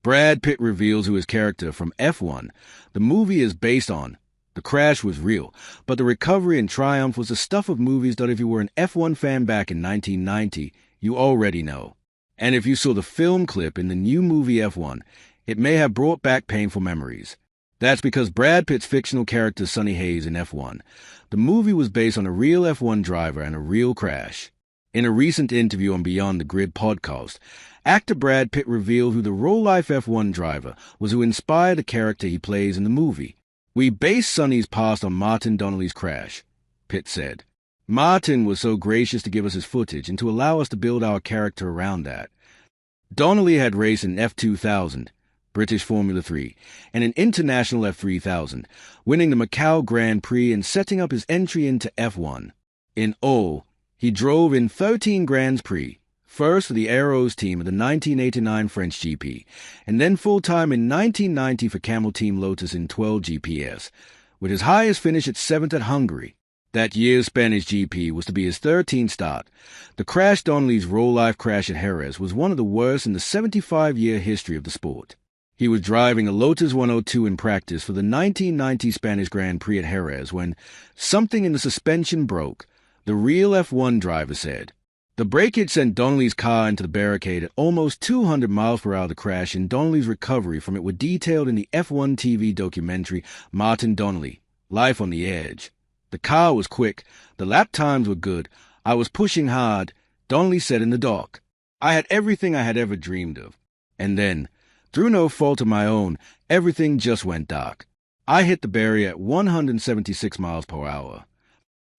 Brad Pitt reveals who his character from F1, the movie, is based on. The crash was real, but the recovery and triumph was the stuff of movies that if you were an F1 fan back in 1990, you already know. And if you saw the film clip in the new movie F1, it may have brought back painful memories. That's because Brad Pitt's fictional character Sonny Hayes in F1, the movie was based on a real F1 driver and a real crash. In a recent interview on Beyond the Grid podcast, actor Brad Pitt revealed who the real-life F1 driver was who inspired the character he plays in the movie. "We based Sonny's past on Martin Donnelly's crash," Pitt said. "Martin was so gracious to give us his footage and to allow us to build our character around that. Donnelly had raced in F2000, British Formula 3, and an international F3000, winning the Macau Grand Prix and setting up his entry into F1. In all, he drove in 13 Grands Prix, first for the Aeros team of the 1989 French GP, and then full-time in 1990 for Camel Team Lotus in 12 GPS, with his highest finish at 7th at Hungary. That year's Spanish GP was to be his 13th start. The crash, Donnelly's real-life crash at Jerez, was one of the worst in the 75-year history of the sport. He was driving a Lotus 102 in practice for the 1990 Spanish Grand Prix at Jerez when something in the suspension broke, the real F1 driver said. The breakage sent Donnelly's car into the barricade at almost 200 miles per hour. The crash and Donnelly's recovery from it were detailed in the F1 TV documentary Martin Donnelly, Life on the Edge. "The car was quick, the lap times were good, I was pushing hard," Donnelly said in the doc. "I had everything I had ever dreamed of. And then, through no fault of my own, everything just went dark. I hit the barrier at 176 miles per hour.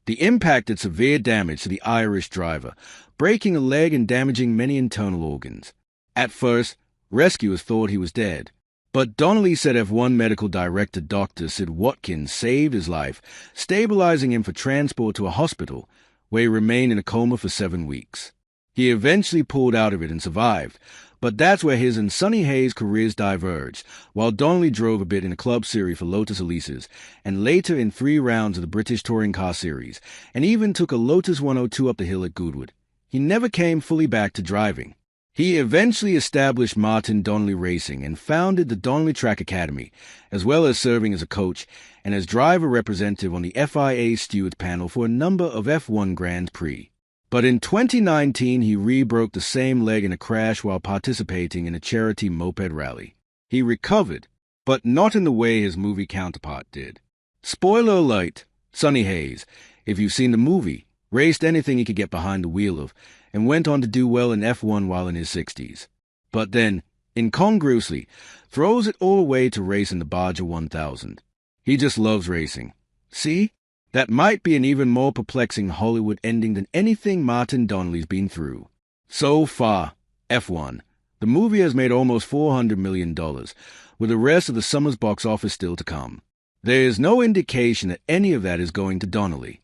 The impact did severe damage to the Irish driver, breaking a leg and damaging many internal organs. At first, rescuers thought he was dead. But Donnelly said F1 medical director Dr. Sid Watkins saved his life, stabilizing him for transport to a hospital, where he remained in a coma for 7 weeks. He eventually pulled out of it and survived, but that's where his and Sonny Hayes' careers diverged, while Donnelly drove a bit in a club series for Lotus Elises, and later in 3 rounds of the British Touring Car Series, and even took a Lotus 102 up the hill at Goodwood. He never came fully back to driving. He eventually established Martin Donnelly Racing and founded the Donnelly Track Academy, as well as serving as a coach and as driver representative on the FIA stewards panel for a number of F1 Grand Prix. But in 2019, he re-broke the same leg in a crash while participating in a charity moped rally. He recovered, but not in the way his movie counterpart did. Spoiler alert, Sonny Hayes, if you've seen the movie, raced anything he could get behind the wheel of, and went on to do well in F1 while in his 60s. But then, incongruously, throws it all away to race in the Barger 1000. He just loves racing. See? That might be an even more perplexing Hollywood ending than anything Martin Donnelly's been through. So far, F1. The movie has made almost $400 million, with the rest of the summer's box office still to come. There is no indication that any of that is going to Donnelly.